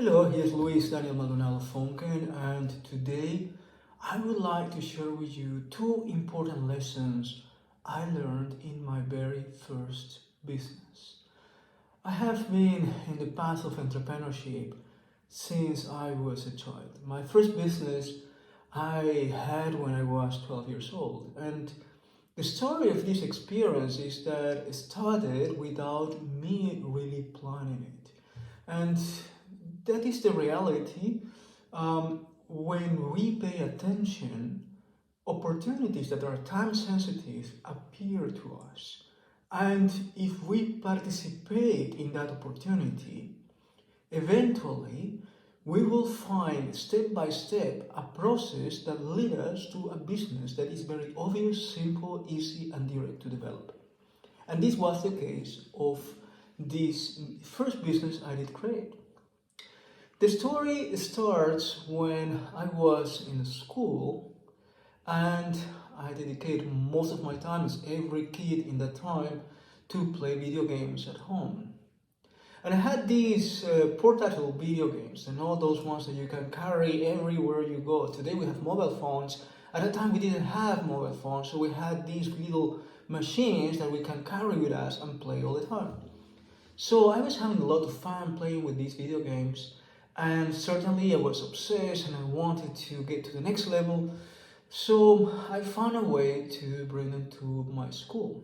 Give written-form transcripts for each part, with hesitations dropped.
Hello, here's Luis Daniel Maldonado Fonken, and today I would like to share with you two important lessons I learned in my very first business. I have been in the path of entrepreneurship since I was a child. My first business I had when I was 12 years old, and the story of this experience is that it started without me really planning it. And that is the reality. When we pay attention, opportunities that are time sensitive appear to us. And if we participate in that opportunity, eventually we will find step by step a process that leads us to a business that is very obvious, simple, easy, and direct to develop. And this was the case of this first business I did create. The story starts when I was in school and I dedicated most of my time, as every kid in that time, to play video games at home. And I had these portable video games, and all those ones that you can carry everywhere you go. Today we have mobile phones. At that time we didn't have mobile phones, so we had these little machines that we can carry with us and play all the time. So I was having a lot of fun playing with these video games, and certainly I was obsessed and I wanted to get to the next level. So I found a way to bring them to my school.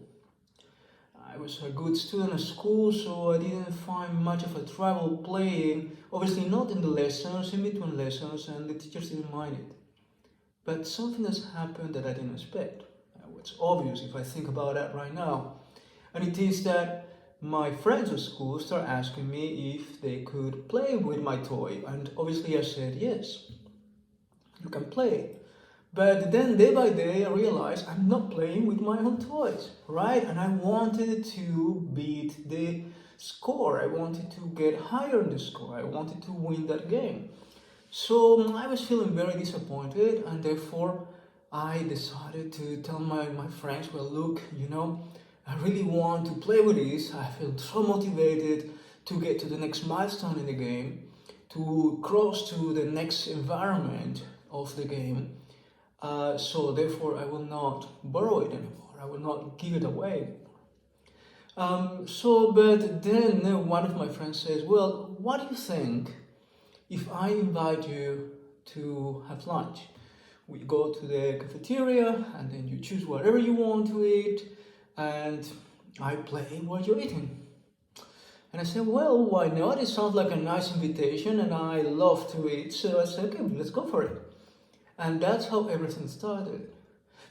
I was a good student at school, so I didn't find much of a trouble playing. Obviously not in the lessons, in between lessons, and the teachers didn't mind it. But something has happened that I didn't expect. It's obvious if I think about that right now. And it is that my friends at school start asking me if they could play with my toy. And obviously I said, yes, you can play. But then day by day I realized I'm not playing with my own toys, right? And I wanted to beat the score. I wanted to get higher in the score. I wanted to win that game. So I was feeling very disappointed, and therefore I decided to tell my friends, well, look, I really want to play with this. I feel so motivated to get to the next milestone in the game, to cross to the next environment of the game. So therefore I will not borrow it anymore. I will not give it away. But then one of my friends says, well, what do you think if I invite you to have lunch? We go to the cafeteria and then you choose whatever you want to eat and I play while you're eating. And I said, well, why not? It sounds like a nice invitation and I love to eat. So I said, okay, let's go for it. And that's how everything started.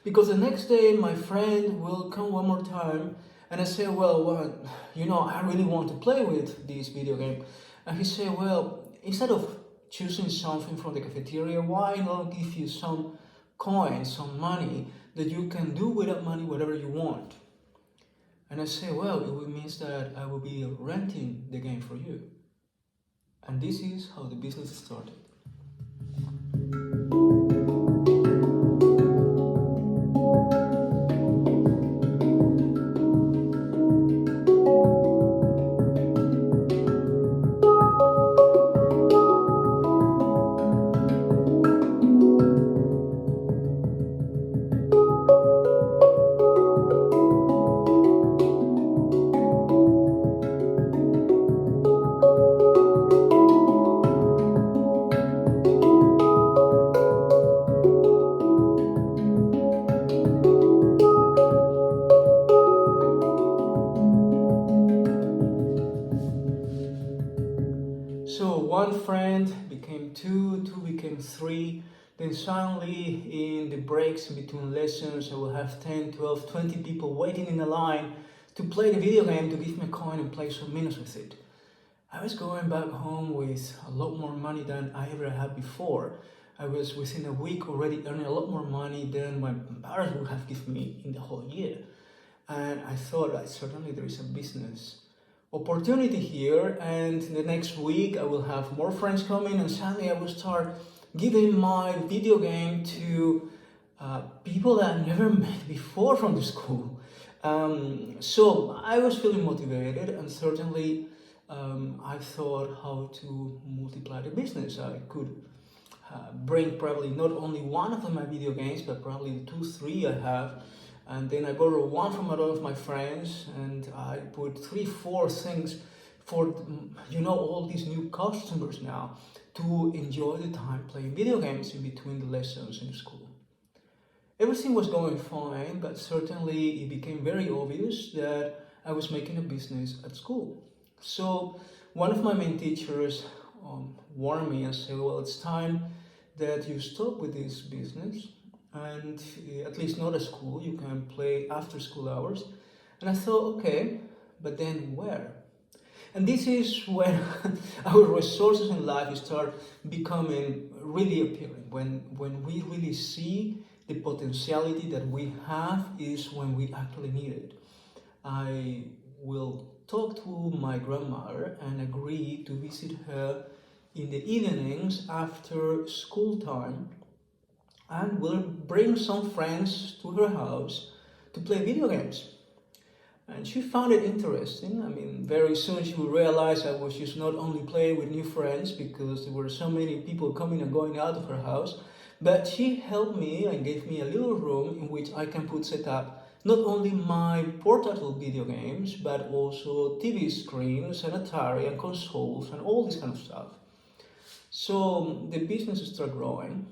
Because the next day my friend will come one more time and I say, well, I really want to play with this video game. And he said, well, instead of choosing something from the cafeteria, why not give you some coins, some money that you can do with that money whatever you want? And I say, well, it means that I will be renting the game for you. And this is how the business started. So one friend became two, two became three, then suddenly in the breaks in between lessons I will have 10, 12, 20 people waiting in a line to play the video game, to give me a coin and play some minutes with it. I was going back home with a lot more money than I ever had before. I was within a week already earning a lot more money than my parents would have given me in the whole year. And I thought that certainly there is a business opportunity here, and the next week I will have more friends coming and suddenly I will start giving my video game to people that I never met before from the school. So I was feeling motivated, and certainly I thought how to multiply the business. I could bring probably not only one of my video games, but probably the two, three I have. And then I borrow one from a lot of my friends, and I put three, four things for all these new customers now to enjoy the time playing video games in between the lessons in school. Everything was going fine, but certainly it became very obvious that I was making a business at school. So one of my main teachers warned me and said, well, it's time that you stop with this business, and at least not at school, you can play after school hours. And I thought, okay, but then where? And this is when our resources in life start becoming really appealing. When we really see the potentiality that we have is when we actually need it. I will talk to my grandmother and agree to visit her in the evenings after school time, and will bring some friends to her house to play video games. And she found it interesting. I mean, very soon she would realize I was just not only playing with new friends because there were so many people coming and going out of her house, but she helped me and gave me a little room in which I can set up not only my portable video games, but also TV screens and Atari and consoles and all this kind of stuff. So the business started growing,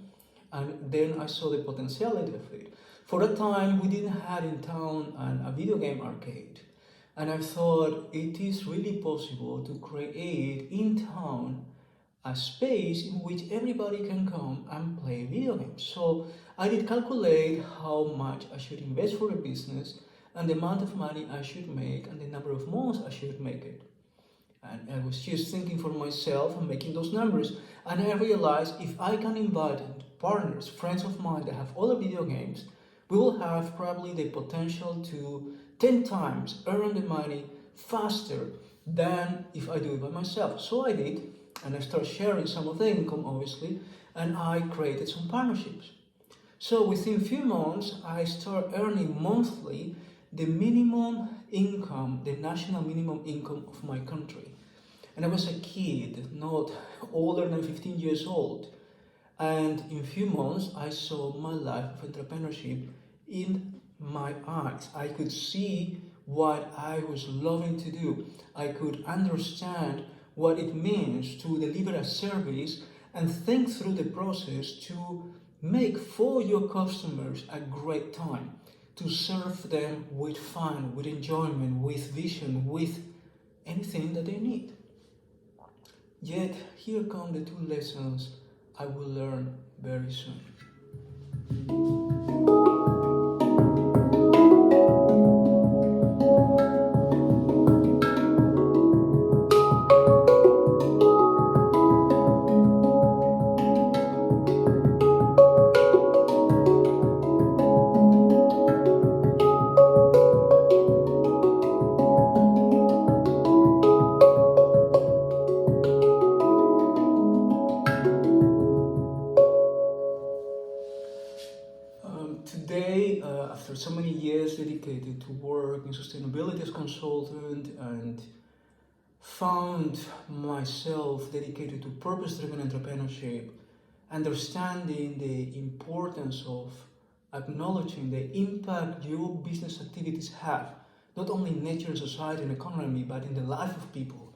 and then I saw the potentiality of it. For that time, we didn't have in town a video game arcade, and I thought it is really possible to create in town a space in which everybody can come and play video games. So I did calculate how much I should invest for the business and the amount of money I should make and the number of months I should make it. And I was just thinking for myself and making those numbers, and I realized if I can invite partners, friends of mine that have other video games, we will have probably the potential to 10 times earn the money faster than if I do it by myself. So I did, and I started sharing some of the income, obviously, and I created some partnerships. So within a few months, I started earning monthly the minimum income, the national minimum income of my country. And I was a kid, not older than 15 years old. And in a few months, I saw my life of entrepreneurship in my eyes. I could see what I was loving to do. I could understand what it means to deliver a service and think through the process to make for your customers a great time, to serve them with fun, with enjoyment, with vision, with anything that they need. Yet, here come the two lessons I will learn very soon. Today, after so many years dedicated to work in sustainability as consultant, and found myself dedicated to purpose-driven entrepreneurship, understanding the importance of acknowledging the impact your business activities have, not only in nature, society, and economy, but in the life of people.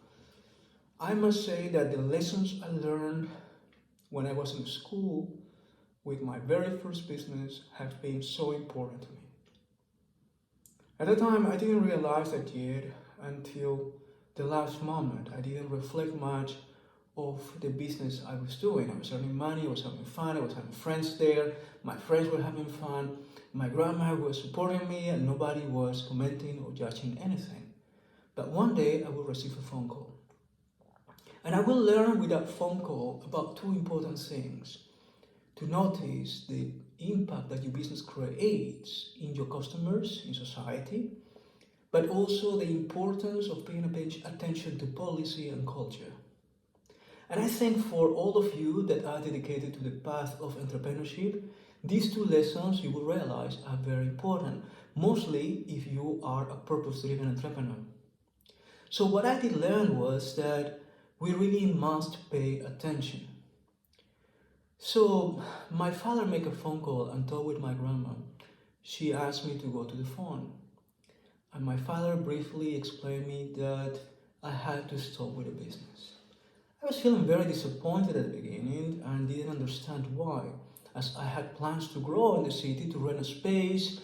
I must say that the lessons I learned when I was in school with my very first business have been so important to me. At the time, I didn't realize that yet until the last moment. I didn't reflect much of the business I was doing. I was earning money, I was having fun, I was having friends there, my friends were having fun, my grandma was supporting me, and nobody was commenting or judging anything. But one day I will receive a phone call. And I will learn with that phone call about two important things. To notice the impact that your business creates in your customers, in society, but also the importance of paying attention to policy and culture. And I think for all of you that are dedicated to the path of entrepreneurship, these two lessons you will realize are very important, mostly if you are a purpose-driven entrepreneur. So what I did learn was that we really must pay attention. So my father made a phone call and talked with my grandma. She asked me to go to the phone. And my father briefly explained me that I had to stop with the business. I was feeling very disappointed at the beginning and didn't understand why, as I had plans to grow in the city, to rent a space,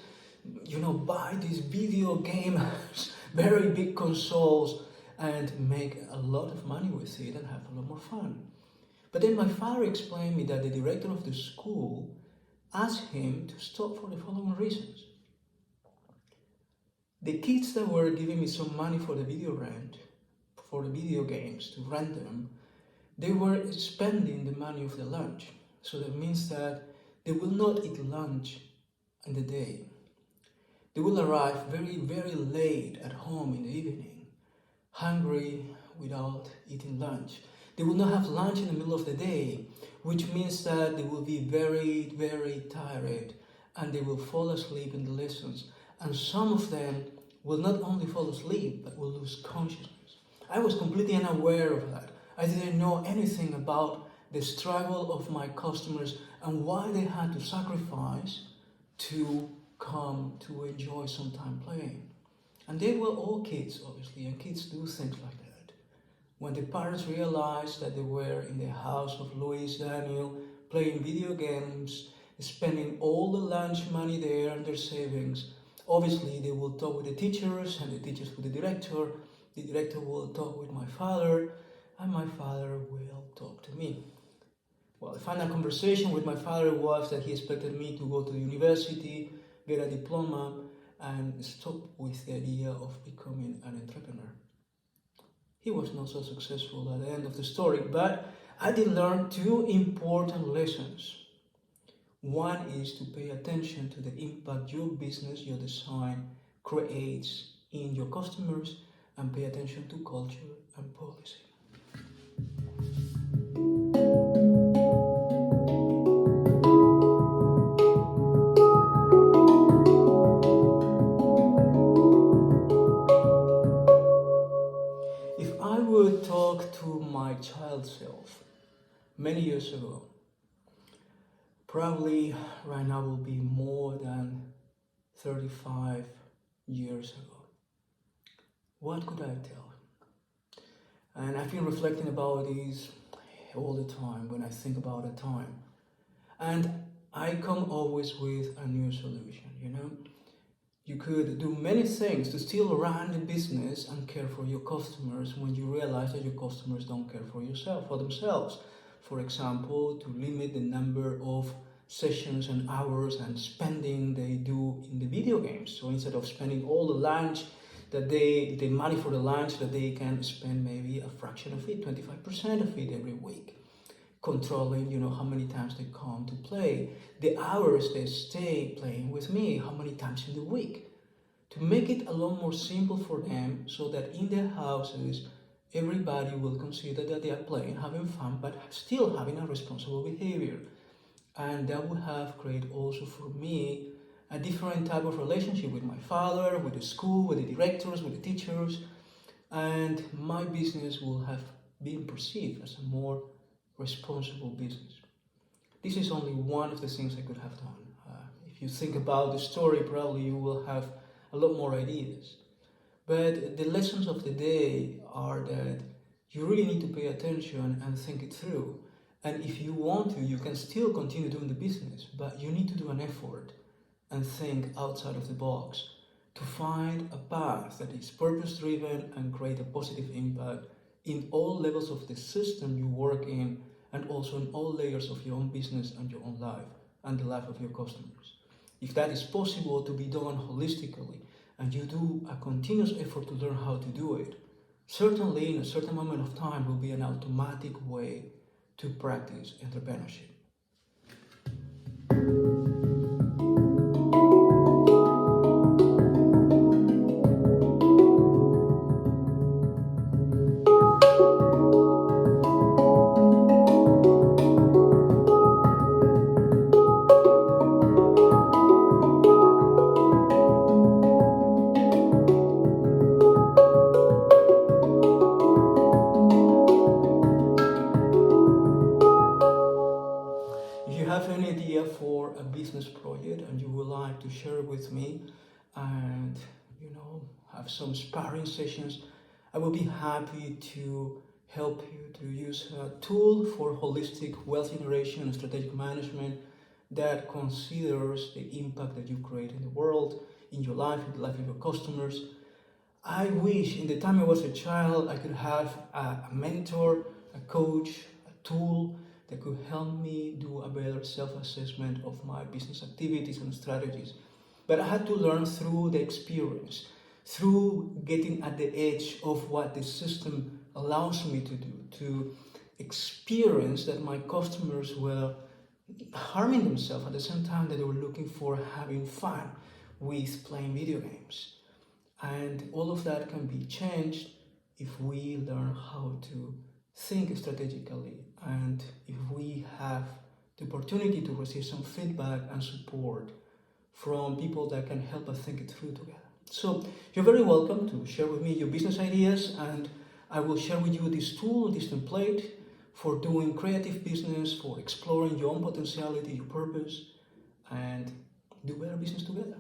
buy these video games, very big consoles, and make a lot of money with it and have a lot more fun. But then my father explained me that the director of the school asked him to stop for the following reasons. The kids that were giving me some money for the video rent, for the video games, to rent them, they were spending the money of the lunch. So that means that they will not eat lunch in the day. They will arrive very, very late at home in the evening, hungry without eating lunch. They will not have lunch in the middle of the day, which means that they will be very, very tired and they will fall asleep in the lessons. And some of them will not only fall asleep, but will lose consciousness. I was completely unaware of that. I didn't know anything about the struggle of my customers and why they had to sacrifice to come to enjoy some time playing. And they were all kids, obviously, and kids do things like that. When the parents realized that they were in the house of Louis Daniel playing video games, spending all the lunch money there and their savings, obviously they will talk with the teachers and the teachers with the director will talk with my father, and my father will talk to me. Well, the final conversation with my father was that he expected me to go to the university, get a diploma, and stop with the idea of becoming an entrepreneur. He was not so successful at the end of the story, but I did learn two important lessons. One is to pay attention to the impact your business, your design creates in your customers, and pay attention to culture and policy. If I would talk to my child self many years ago, probably right now will be more than 35 years ago, what could I tell him? And I've been reflecting about this all the time when I think about a time. And I come always with a new solution, You could do many things to still run the business and care for your customers when you realize that your customers don't care for themselves. For example, to limit the number of sessions and hours and spending they do in the video games. So instead of spending all the lunch the money for the lunch, that they can spend maybe a fraction of it, 25% of it every week. Controlling, how many times they come to play, the hours they stay playing with me, how many times in the week. To make it a lot more simple for them so that in their houses, everybody will consider that they are playing, having fun, but still having a responsible behavior. And that would have created also for me a different type of relationship with my father, with the school, with the directors, with the teachers, and my business will have been perceived as a more responsible business. This is only one of the things I could have done. If you think about the story, probably you will have a lot more ideas. But the lessons of the day are that you really need to pay attention and think it through. And if you want to, you can still continue doing the business, but you need to do an effort and think outside of the box to find a path that is purpose-driven and create a positive impact in all levels of the system you work in, and also in all layers of your own business and your own life and the life of your customers. If that is possible to be done holistically, and you do a continuous effort to learn how to do it, certainly in a certain moment of time will be an automatic way to practice entrepreneurship. for a business project and you would like to share with me and have some sparring sessions, I will be happy to help you to use a tool for holistic wealth generation and strategic management that considers the impact that you create in the world, in your life, in the life of your customers. I wish in the time I was a child I could have a mentor, a coach, a tool that could help me do a better self-assessment of my business activities and strategies. But I had to learn through the experience, through getting at the edge of what the system allows me to do, to experience that my customers were harming themselves at the same time that they were looking for having fun with playing video games. And all of that can be changed if we learn how to think strategically and if we have the opportunity to receive some feedback and support from people that can help us think it through together. So you're very welcome to share with me your business ideas, and I will share with you this tool, this template for doing creative business, for exploring your own potentiality, your purpose, and do better business together.